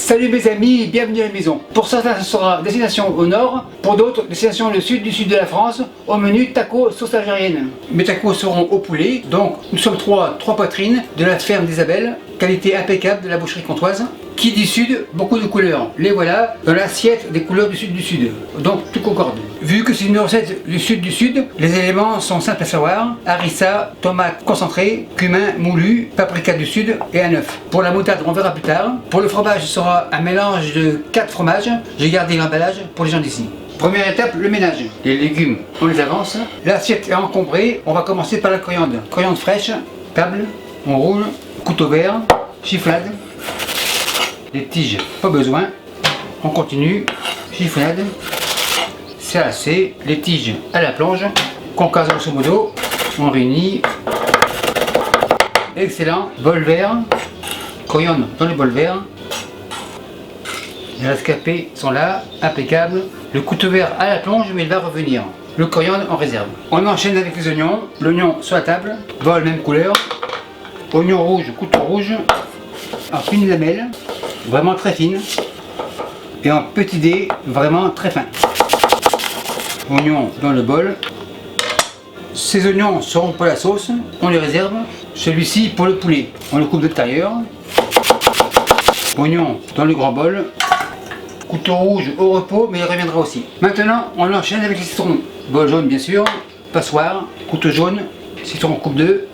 Salut mes amis, bienvenue à la maison. Pour certains ce sera destination au nord, pour d'autres destination le sud du sud de la France, au menu tacos sauce algérienne. Mes tacos seront au poulet, donc nous sommes trois poitrines de la ferme d'Isabelle, qualité impeccable de la boucherie comtoise. Qui dit sud, beaucoup de couleurs. Les voilà dans l'assiette des couleurs du sud, donc tout concorde. Vu que c'est une recette du sud, les éléments sont simples à savoir. Harissa, tomate concentrée, cumin moulu, paprika du sud et un œuf. Pour la moutarde, on verra plus tard. Pour le fromage, ce sera un mélange de 4 fromages. J'ai gardé l'emballage pour les gens d'ici. Première étape, le ménage. Les légumes, on les avance. L'assiette est encombrée. On va commencer par la coriandre. Coriandre fraîche, table, on roule, couteau vert, chifflade. Les tiges, pas besoin. On continue, chiffonnade. C'est assez. Les tiges à la plonge. Concasse grosso modo. On réunit. Excellent. Bol vert. Coriandre dans le bol vert. Les rescapés sont là. Impeccable. Le couteau vert à la plonge, mais il va revenir. Le coriandre en réserve. On enchaîne avec les oignons. L'oignon sur la table. Bol même couleur. Oignon rouge, couteau rouge. En fine lamelle. Vraiment très fine, et en petit dé, vraiment très fin. Oignons dans le bol. Ces oignons seront pour la sauce, on les réserve. Celui-ci pour le poulet, on le coupe de l'intérieur. Oignons dans le grand bol. Couteau rouge au repos, mais il reviendra aussi. Maintenant, on enchaîne avec les citrons. Bol jaune bien sûr, passoire, couteau jaune, citron coupe 2,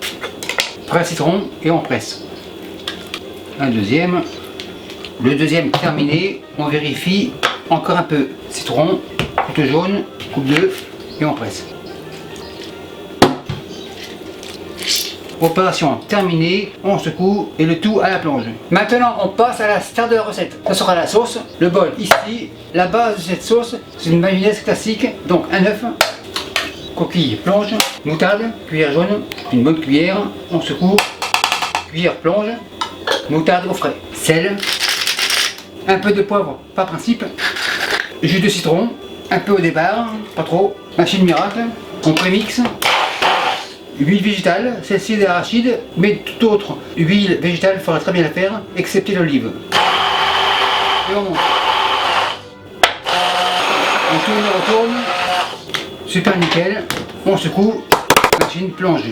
presse citron et on presse. Un deuxième. Le deuxième terminé, on vérifie encore un peu. Citron, couteau jaune, coupe 2 et on presse. Opération terminée, on secoue et le tout à la plonge. Maintenant on passe à la star de la recette. Ce sera la sauce, le bol ici. La base de cette sauce, c'est une mayonnaise classique, donc un œuf, coquille plonge, moutarde, cuillère jaune, une bonne cuillère, on secoue, cuillère plonge, moutarde au frais, sel, un peu de poivre par principe, jus de citron, un peu au départ, pas trop, machine miracle, on prémixe, huile végétale, celle-ci d'arachide, mais toute autre huile végétale fera très bien l'affaire, excepté l'olive. Et on monte. On tourne, super nickel, on secoue, machine plonge.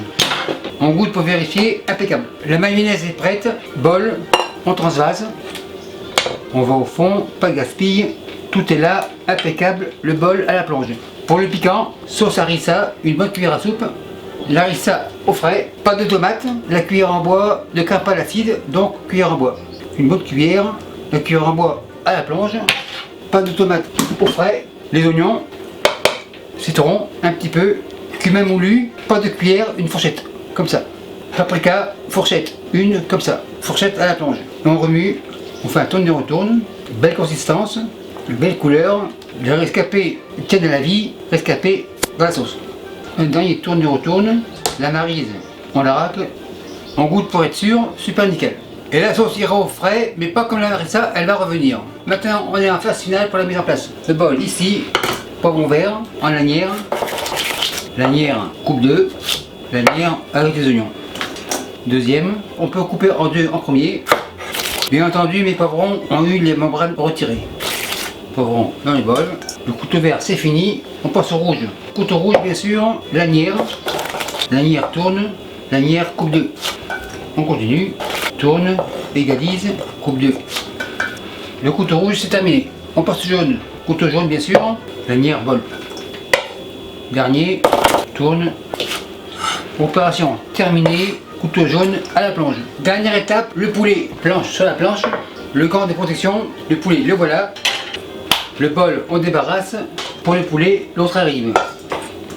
On goûte pour vérifier, impeccable. La mayonnaise est prête, bol, on transvase. On va au fond, pas de gaspille, tout est là, impeccable, le bol à la plonge. Pour le piquant, sauce harissa, une bonne cuillère à soupe, l'harissa au frais, pas de tomate, la cuillère en bois ne craint pas l'acide, donc cuillère en bois. Une bonne cuillère, la cuillère en bois à la plonge, pas de tomate au frais, les oignons, citron, un petit peu, cumin moulu, pas de cuillère, une fourchette, comme ça. Paprika, fourchette, une comme ça, fourchette à la plonge. On remue. On fait un tourne-retourne, belle consistance, belle couleur. Le rescapé tient de la vie, rescapé dans la sauce. Un dernier tourne-retourne, la maryse, on la racle, on goûte pour être sûr, super nickel. Et la sauce ira au frais, mais pas comme la harissa, elle va revenir. Maintenant, on est en phase finale pour la mise en place. Le bol ici, poivron vert, en lanière, coupe 2, lanière avec les oignons. Deuxième, on peut couper en deux en premier. Bien entendu, mes poivrons ont eu les membranes retirées. Poivrons dans le bol. Le couteau vert, c'est fini. On passe au rouge. Couteau rouge, bien sûr. Lanière. Lanière tourne. Lanière coupe 2. On continue. Tourne. Égalise. Coupe 2. Le couteau rouge, c'est terminé. On passe au jaune. Couteau jaune, bien sûr. Lanière, bol. Dernier. Tourne. Opération terminée. Couteau jaune à la plonge. Dernière étape, le poulet. Planche sur la planche. Le gant de protection. Le poulet, le voilà. Le bol, on débarrasse. Pour le poulet, l'autre arrive.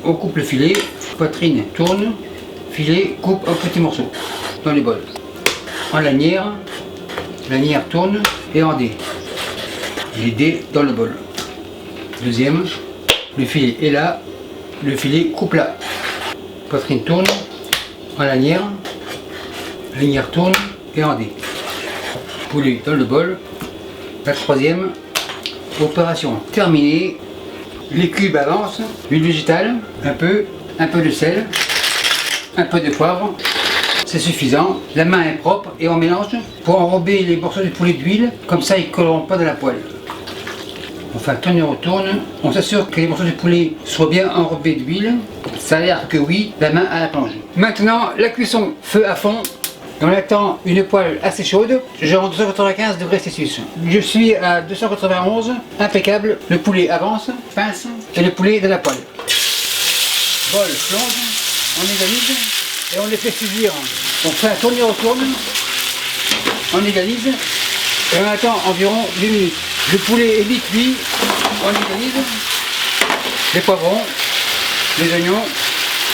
On coupe le filet. Poitrine tourne. Filet, coupe en petits morceaux. Dans le bol. En lanière. Lanière tourne. Et en dés. Les dés dans le bol. Deuxième. Le filet est là. Le filet coupe là. Poitrine tourne. En lanière. Lanière tourne et en dé. Poulet dans le bol. La troisième. Opération terminée. Les cubes avancent. Huile végétale, un peu de sel, un peu de poivre, c'est suffisant. La main est propre et on mélange pour enrober les morceaux de poulet d'huile, comme ça ils ne colleront pas dans la poêle. Enfin, tourne et retourne. On s'assure que les morceaux de poulet soient bien enrobés d'huile. Ça a l'air que oui, la main à la planche. Maintenant, la cuisson, feu à fond. Et on attend une poêle assez chaude, genre 295 degrés Celsius. Je suis à 291, impeccable. Le poulet avance, pince, et le poulet dans la poêle. Bol, plonge, on égalise et on les fait cuire. On fait un tourne et retourne, on égalise et on attend environ 8 minutes. Le poulet est vite cuit, on égalise, les poivrons, les oignons,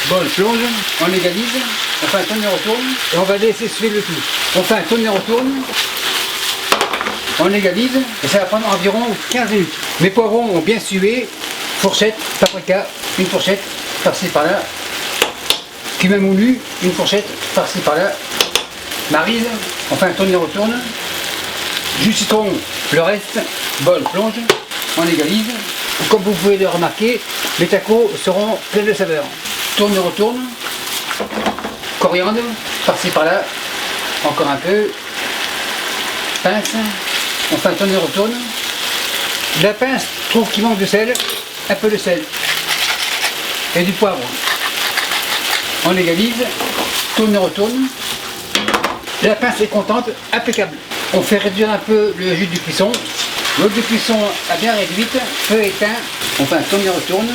bol, plonge, on égalise, on fait un tourne et retourne et on va laisser suer le tout. On fait un tourne et retourne, on égalise et ça va prendre environ 15 minutes. Mes poivrons ont bien sué, fourchette, paprika, une fourchette, par-ci par-là, cumin moulu, une fourchette, par-ci par-là, marise, on fait un tourne et retourne. Jus citron, le reste, bol, plonge, on égalise. Comme vous pouvez le remarquer, les tacos seront pleins de saveurs. Tourne et retourne, coriandre, par-ci par-là, encore un peu, pince, on fait un tourne et retourne. La pince trouve qu'il manque de sel, un peu de sel et du poivre. On égalise, tourne et retourne. La pince est contente, impeccable. On fait réduire un peu le jus de cuisson. L'eau de cuisson a bien réduite, feu éteint. On fait un tourne et retourne.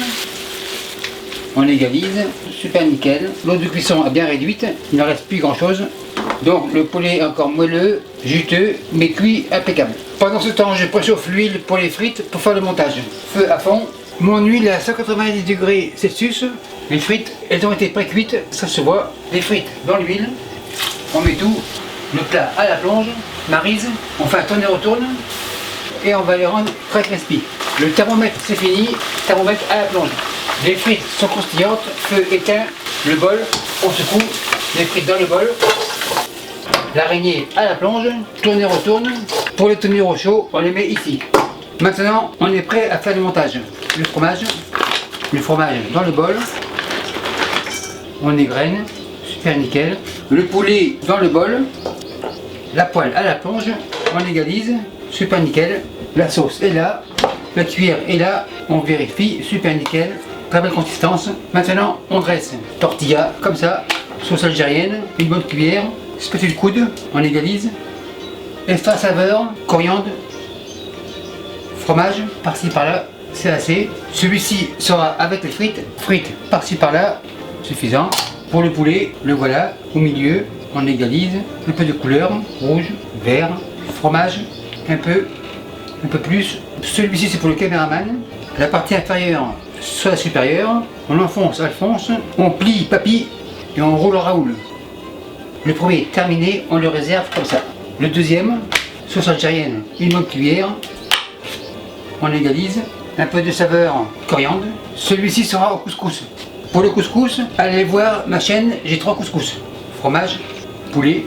On égalise, super nickel. L'eau de cuisson a bien réduite, il ne reste plus grand chose. Donc le poulet est encore moelleux, juteux, mais cuit impeccable. Pendant ce temps, je préchauffe l'huile pour les frites pour faire le montage. Feu à fond. Mon huile est à 190 degrés Celsius. Les frites, elles ont été pré-cuites, ça se voit. Les frites dans l'huile. On met tout. Le plat à la plonge, marise, on fait un tourne et retourne et on va les rendre très crispy. Le thermomètre c'est fini, thermomètre à la plonge. Les frites sont croustillantes, feu éteint, le bol, on secoue, les frites dans le bol, l'araignée à la plonge, tourne et retourne. Pour les tenir au chaud, on les met ici. Maintenant, on est prêt à faire le montage. Le fromage dans le bol, on égrène, super nickel. Le poulet dans le bol. La poêle à la plonge, on égalise, super nickel. La sauce est là, la cuillère est là, on vérifie, super nickel, très belle consistance. Maintenant, on dresse tortilla comme ça, sauce algérienne, une bonne cuillère, spatule coude, on égalise. Extra saveur, coriandre, fromage, par-ci par-là, c'est assez. Celui-ci sera avec les frites par-ci par-là, suffisant. Pour le poulet, le voilà, au milieu. On égalise, un peu de couleur, rouge, vert, fromage, un peu plus. Celui-ci c'est pour le caméraman. La partie inférieure sur la supérieure, on enfonce Alphonse, on plie papy et on roule Raoul. Le premier est terminé, on le réserve comme ça. Le deuxième, sauce algérienne, une bonne cuillère, on égalise, un peu de saveur coriandre. Celui-ci sera au couscous. Pour le couscous, allez voir ma chaîne, j'ai 3 couscous. Fromage, poulet,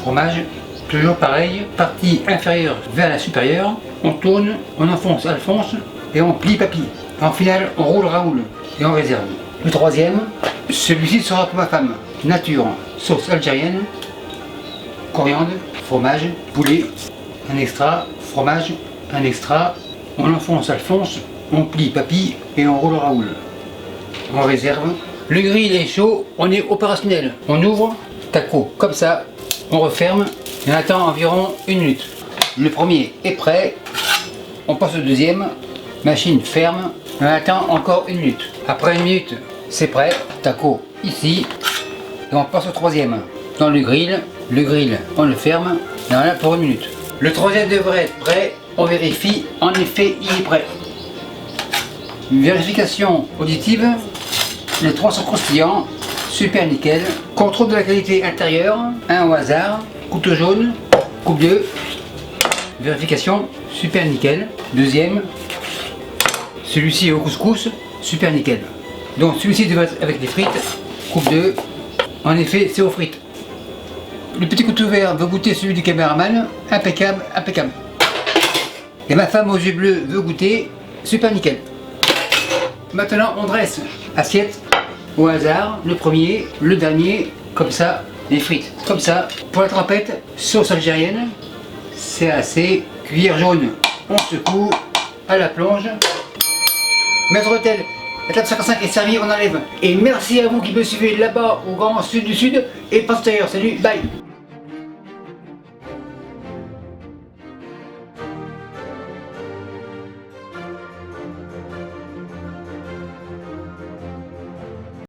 fromage, toujours pareil, partie inférieure vers la supérieure, on tourne, on enfonce Alphonse et on plie papy. En finale, on roule Raoul et on réserve. Le troisième, celui-ci sera pour ma femme. Nature, sauce algérienne, coriandre, fromage, poulet, un extra, fromage, un extra, on enfonce Alphonse, on plie papy et on roule Raoul. On réserve. Le grill est chaud, on est opérationnel. On ouvre, taco comme ça, on referme et on attend environ 1 minute. Le premier est prêt, on passe au deuxième, machine ferme, on attend encore 1 minute. Après 1 minute, c'est prêt, taco ici, et on passe au troisième. Dans le grill, on le ferme et on a pour 1 minute. Le troisième devrait être prêt, on vérifie, en effet il est prêt. Une vérification auditive. Les 3 sont croustillants, super nickel. Contrôle de la qualité intérieure, un au hasard, couteau jaune, coupe 2. Vérification, super nickel. Deuxième, celui-ci est au couscous, super nickel. Donc celui-ci devrait être avec des frites, coupe 2. En effet, c'est aux frites. Le petit couteau vert veut goûter celui du caméraman, impeccable, impeccable. Et ma femme aux yeux bleus veut goûter, super nickel. Maintenant on dresse, assiette, au hasard, le premier, le dernier, comme ça, les frites. Comme ça, pour la trempette, sauce algérienne, c'est assez. Cuillère jaune, on secoue à la plonge. Maître Hôtel, la table 55 est servie, on enlève. Et merci à vous qui me suivez là-bas au grand sud du sud et pas ailleurs. Salut, bye.